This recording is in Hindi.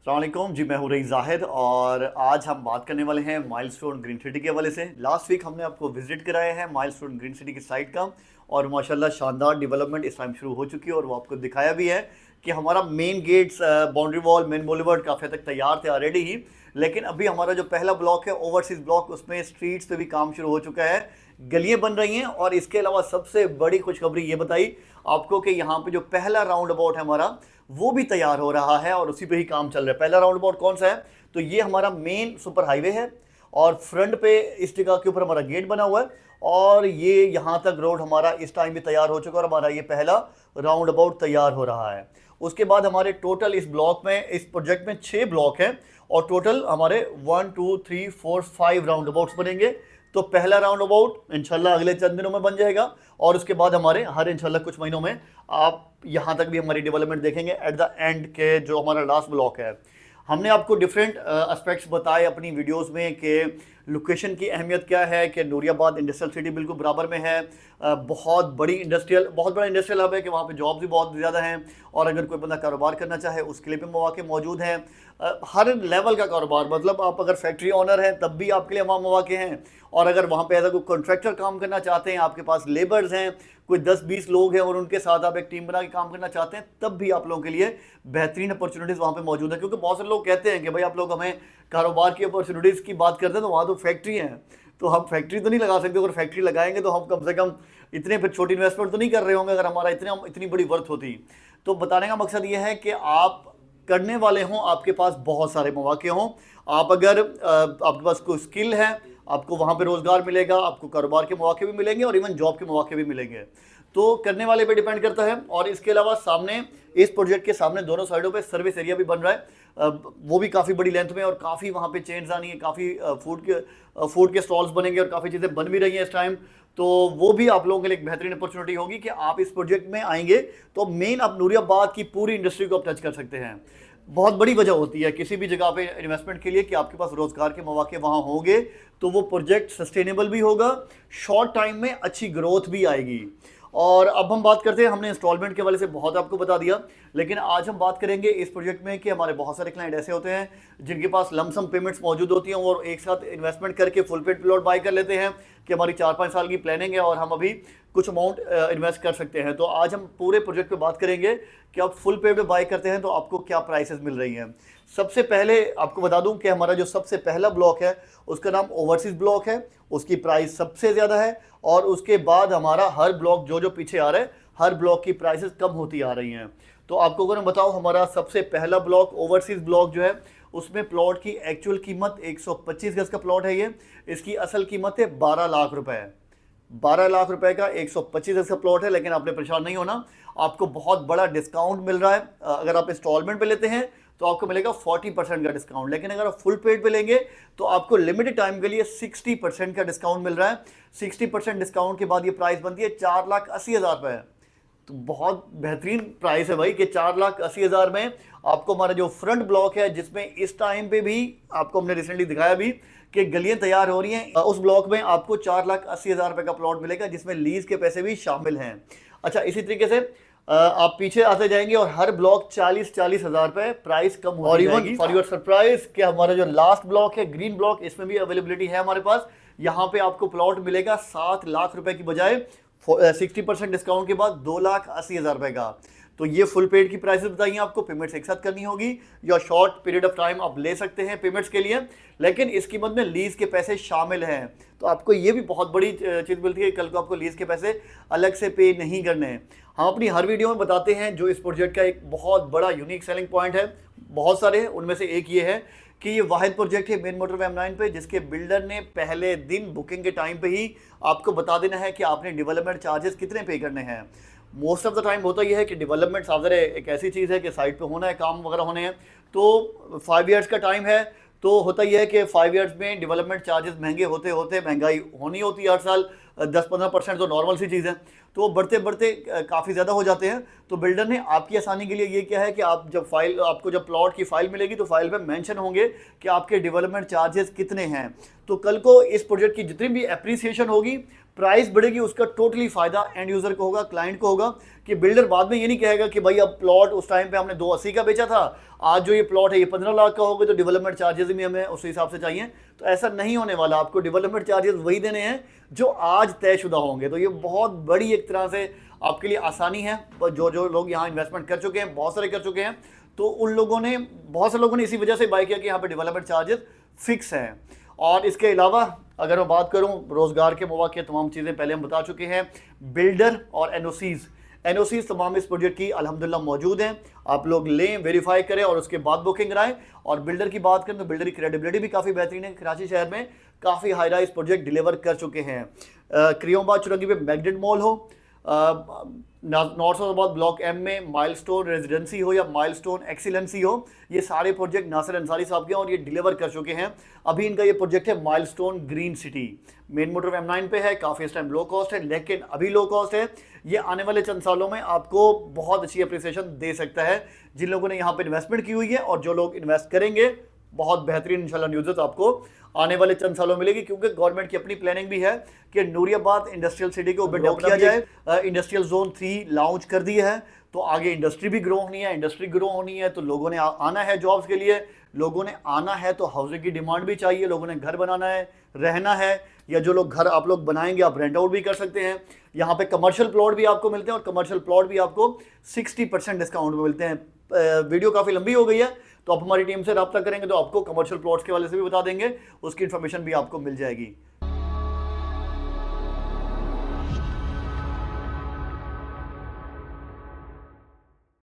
अस्सलाम वालेकुम जी, मैं हूँ रईस जाहिद और आज हम बात करने वाले हैं माइलस्टोन ग्रीन सिटी के हवाले से। लास्ट वीक हमने आपको विजिट कराया है माइलस्टोन ग्रीन सिटी की साइट का और माशाल्लाह शानदार डेवलपमेंट इस टाइम शुरू हो चुकी है और वो आपको दिखाया भी है कि हमारा main gates, boundary wall, main boulevard काफ़ी हद तक तैयार थे ऑलरेडी ही। लेकिन अभी हमारा जो पहला ब्लॉक है ओवरसीज़ ब्लॉक, उसमें स्ट्रीट्स पे भी काम शुरू हो चुका है, गलियाँ बन रही हैं। और इसके अलावा सबसे बड़ी खुशखबरी ये बताई आपको कि यहाँ पे जो पहला राउंड अबाउट है हमारा, वो भी तैयार हो रहा है और उसी पे ही काम चल रहा है। पहला राउंड अबाउट कौन सा है? तो ये हमारा मेन सुपर हाईवे है और फ्रंट पे इस जगह के ऊपर हमारा गेट बना हुआ है और ये यहाँ तक रोड हमारा इस टाइम भी तैयार हो चुका है और हमारा ये पहला राउंड अबाउट तैयार हो रहा है। उसके बाद हमारे टोटल इस ब्लॉक में, इस प्रोजेक्ट में 6 ब्लॉक हैं और टोटल हमारे 1 2 3 4 5 राउंड अबाउट्स बनेंगे। तो पहला राउंड अबाउट इंशाल्लाह अगले चंद दिनों में बन जाएगा और उसके बाद हमारे हर इंशाल्लाह कुछ महीनों में आप यहाँ तक भी हमारी डेवलपमेंट देखेंगे एट द एंड के जो हमारा लास्ट ब्लॉक है। हमने आपको डिफरेंट एस्पेक्ट्स बताए अपनी वीडियोस में कि लोकेशन की अहमियत क्या है, कि नूरियाबाद इंडस्ट्रियल सिटी बिल्कुल बराबर में है, बहुत बड़ा इंडस्ट्रियल हब है कि वहाँ पे जॉब्स भी बहुत ज़्यादा हैं और अगर कोई बंदा कारोबार करना चाहे उसके लिए भी मौके मौजूद हैं। हर लेवल का कारोबार, मतलब आप अगर फैक्ट्री ओनर हैं तब भी आपके लिए वहाँ मौके हैं और अगर वहाँ पे एज कोई कॉन्ट्रैक्टर काम करना चाहते हैं, आपके पास लेबर्स हैं, कोई 10-20 लोग हैं और उनके साथ आप एक टीम बना के काम करना चाहते हैं, तब भी आप लोगों के लिए बेहतरीन अपॉर्चुनिटीज़ वहाँ पे मौजूद है। क्योंकि बहुत सारे लोग कहते हैं कि भाई आप लोग हमें कारोबार की अपॉर्चुनिटीज़ की बात करते हैं तो वहाँ तो फैक्ट्री हैं, तो हम फैक्ट्री तो नहीं लगा सकते। अगर फैक्ट्री लगाएंगे तो हम कम से कम इतने फिर छोटी इन्वेस्टमेंट तो नहीं कर रहे होंगे अगर हमारा इतनी बड़ी वर्थ होती। तो बताने का मकसद ये है कि आप करने वाले हों, आपके पास बहुत सारे मौके हों। आप अगर आपके पास कोई स्किल है, आपको वहाँ पे रोज़गार मिलेगा, आपको कारोबार के मौके भी मिलेंगे और इवन जॉब के मौके भी मिलेंगे। तो करने वाले पे डिपेंड करता है। और इसके अलावा सामने, इस प्रोजेक्ट के सामने दोनों साइडों पे सर्विस एरिया भी बन रहा है, वो भी काफ़ी बड़ी लेंथ में और काफ़ी वहाँ पे चेन्स आनी है, काफ़ी फूड के स्टॉल्स बनेंगे और काफ़ी चीज़ें बन भी रही हैं इस टाइम। तो वो भी आप लोगों के लिए एक बेहतरीन अपॉर्चुनिटी होगी कि आप इस प्रोजेक्ट में आएंगे तो मेन आप नूरियाबाद की पूरी इंडस्ट्री को आप टच कर सकते हैं। बहुत बड़ी वजह होती है किसी भी जगह पे इन्वेस्टमेंट के लिए कि आपके पास रोजगार के मौके वहाँ होंगे तो वो प्रोजेक्ट सस्टेनेबल भी होगा, शॉर्ट टाइम में अच्छी ग्रोथ भी आएगी। और अब हम बात करते हैं, हमने इंस्टॉलमेंट के वाले से बहुत आपको बता दिया, लेकिन आज हम बात करेंगे इस प्रोजेक्ट में कि हमारे बहुत सारे क्लाइंट ऐसे होते हैं जिनके पास लमसम पेमेंट्स मौजूद होती हैं और एक साथ इन्वेस्टमेंट करके फुल पेड प्लॉट बाय कर लेते हैं कि हमारी 4-5 साल की प्लानिंग है और हम अभी कुछ अमाउंट इन्वेस्ट कर सकते हैं। तो आज हम पूरे प्रोजेक्ट पे बात करेंगे कि आप फुल पेड में बाय करते हैं तो आपको क्या प्राइसेस मिल रही हैं। सबसे पहले आपको बता दूं कि हमारा जो सबसे पहला ब्लॉक है उसका नाम ओवरसीज ब्लॉक है, उसकी प्राइस सबसे ज़्यादा है और उसके बाद हमारा हर ब्लॉक जो पीछे आ रहा है, हर ब्लॉक की प्राइसेस कम होती आ रही हैं। तो आपको अगर मैं बताऊँ, हमारा सबसे पहला ब्लॉक ओवरसीज ब्लॉक जो है उसमें प्लॉट की एक्चुअल कीमत 125 गज का प्लॉट है। ये इसकी असल कीमत है 12 लाख रुपए। 12 लाख रुपए का 125 गज का प्लॉट है। लेकिन आपने परेशान नहीं होना, आपको बहुत बड़ा डिस्काउंट मिल रहा है। अगर आप इंस्टॉलमेंट पे लेते हैं तो आपको मिलेगा 40% का डिस्काउंट, लेकिन अगर आप फुल पेड पे लेंगे तो आपको लिमिटेड टाइम के लिए 60% का डिस्काउंट मिल रहा है। 60% डिस्काउंट के बाद ये प्राइस बनती है 4,80,000 रुपये। तो बहुत बेहतरीन प्राइस है भाई कि 4,80,000 में आपको हमारा जो फ्रंट ब्लॉक है, जिसमें इस टाइम पे भी आपको हमने रिसेंटली दिखाया भी कि गलियां तैयार हो रही हैं, उस ब्लॉक में आपको 4,80,000 रुपये का प्लॉट मिलेगा जिसमें लीज के पैसे भी शामिल हैं। अच्छा, इसी तरीके से आप पीछे आते जाएंगे और हर ब्लॉक 40-40 हज़ार रुपये प्राइस कम होती जाएगी। फॉर योर सरप्राइज कि हमारा जो लास्ट ब्लॉक है ग्रीन ब्लॉक, इसमें भी अवेलेबिलिटी है हमारे पास। यहाँ पे आपको प्लॉट मिलेगा 7 लाख रुपए की बजाय 60% डिस्काउंट के बाद 2,80,000 रुपये का। तो ये फुल पेड की प्राइसेस बताइए, आपको पेमेंट्स एक साथ करनी होगी या शॉर्ट पीरियड ऑफ टाइम आप ले सकते हैं पेमेंट्स के लिए, लेकिन इस कीमत में लीज के पैसे शामिल हैं। तो आपको ये भी बहुत बड़ी चीज़ मिलती है, कल को आपको लीज के पैसे अलग से पे नहीं करने हैं। हम अपनी हर वीडियो में बताते हैं जो इस प्रोजेक्ट का एक बहुत बड़ा यूनिक सेलिंग पॉइंट है, बहुत सारे हैं, उनमें से एक ये है कि ये वाहिद प्रोजेक्ट है मेन मोटरवे M9 पे जिसके बिल्डर ने पहले दिन बुकिंग के टाइम पे ही आपको बता देना है कि आपने डेवलपमेंट चार्जेस कितने पे करने हैं। मोस्ट ऑफ द टाइम होता यह है कि डेवलपमेंट साफ एक ऐसी चीज़ है कि साइट पे होना है, काम वगैरह होने हैं, तो 5 ईयर्स का टाइम है। तो होता यह है कि 5 ईयर्स में डेवलपमेंट चार्जेस महंगे होते होते महंगाई होनी होती है हर साल 10-15% तो नॉर्मल सी चीज़ है, तो बढ़ते बढ़ते काफ़ी ज़्यादा हो जाते हैं। तो बिल्डर ने आपकी आसानी के लिए ये क्या है कि आप आपको जब प्लॉट की फाइल मिलेगी तो फाइल पे मेंशन होंगे कि आपके डेवलपमेंट चार्जेस कितने हैं। तो कल को इस प्रोजेक्ट की जितनी भी एप्रिसिएशन होगी प्राइस बढ़ेगी, उसका टोटली फायदा एंड यूजर को होगा, क्लाइंट को होगा, कि बिल्डर बाद में ये नहीं कहेगा कि भाई अब प्लॉट उस टाइम पे हमने 280 का बेचा था, आज जो ये प्लॉट है ये 15 लाख का हो गया, तो डेवलपमेंट चार्जेस भी हमें उस हिसाब से चाहिए। तो ऐसा नहीं होने वाला, आपको डेवलपमेंट चार्जेस वही देने हैं जो आज तयशुदा होंगे। तो ये बहुत बड़ी एक तरह से आपके लिए आसानी है। जो जो लोग यहाँ इन्वेस्टमेंट कर चुके हैं, बहुत सारे कर चुके हैं, तो उन लोगों ने, बहुत से लोगों ने इसी वजह से बाय किया कि यहाँ पे डेवलपमेंट चार्जेस फिक्स हैं। और इसके अलावा अगर मैं बात करूं, रोजगार के मौके, तमाम चीज़ें पहले हम बता चुके हैं। बिल्डर और एनओसीज तमाम इस प्रोजेक्ट की अल्हम्दुलिल्लाह मौजूद हैं। आप लोग लें, वेरीफाई करें और उसके बाद बुकिंग कराएं। और बिल्डर की बात करें तो बिल्डर की क्रेडिबिलिटी भी काफ़ी बेहतरीन है। कराची शहर में काफ़ी हाई राइज प्रोजेक्ट डिलीवर कर चुके हैं। क्रियोबाद चुरंगी पे मैग्नेट मॉल हो, नॉर्थ साउथ ब्लॉक एम में माइलस्टोन रेजिडेंसी हो या माइलस्टोन एक्सीलेंसी हो, ये सारे प्रोजेक्ट नासिर अंसारी साहब के हैं और ये डिलीवर कर चुके हैं। अभी इनका ये प्रोजेक्ट है milestone green city, main motor M9 पे है, काफ़ी इस टाइम लो कॉस्ट है, लेकिन अभी लो कॉस्ट है। ये आने वाले चंद सालों में आपको बहुत अच्छी अप्रिसिएशन दे सकता है जिन लोगों ने यहाँ पे इन्वेस्टमेंट की हुई है, और जो लोग इन्वेस्ट करेंगे बहुत बेहतरीन इंशाल्लाह न्यूज़ आपको आने वाले चंद सालों में मिलेगी, क्योंकि गवर्नमेंट की अपनी प्लानिंग भी है कि नूरियाबाद इंडस्ट्रियल सिटी को ऊपर डेवलप किया जाए। इंडस्ट्रियल जोन 3 लॉन्च कर दिया है, तो आगे इंडस्ट्री भी ग्रो होनी है। इंडस्ट्री ग्रो होनी है तो लोगों ने आना है जॉब्स के लिए, लोगों ने आना है तो हाउसिंग की डिमांड भी चाहिए, लोगों ने घर बनाना है, रहना है, या जो लोग घर आप लोग बनाएंगे आप रेंट आउट भी कर सकते हैं। यहाँ पे कमर्शियल प्लॉट भी आपको मिलते हैं और कमर्शियल प्लॉट भी आपको 60% डिस्काउंट में मिलते हैं। वीडियो काफ़ी लंबी हो गई है, तो आप हमारी टीम से रब्ता करेंगे तो आपको कमर्शियल प्लॉट्स के वाले से भी बता देंगे, उसकी इन्फॉर्मेशन भी आपको मिल जाएगी।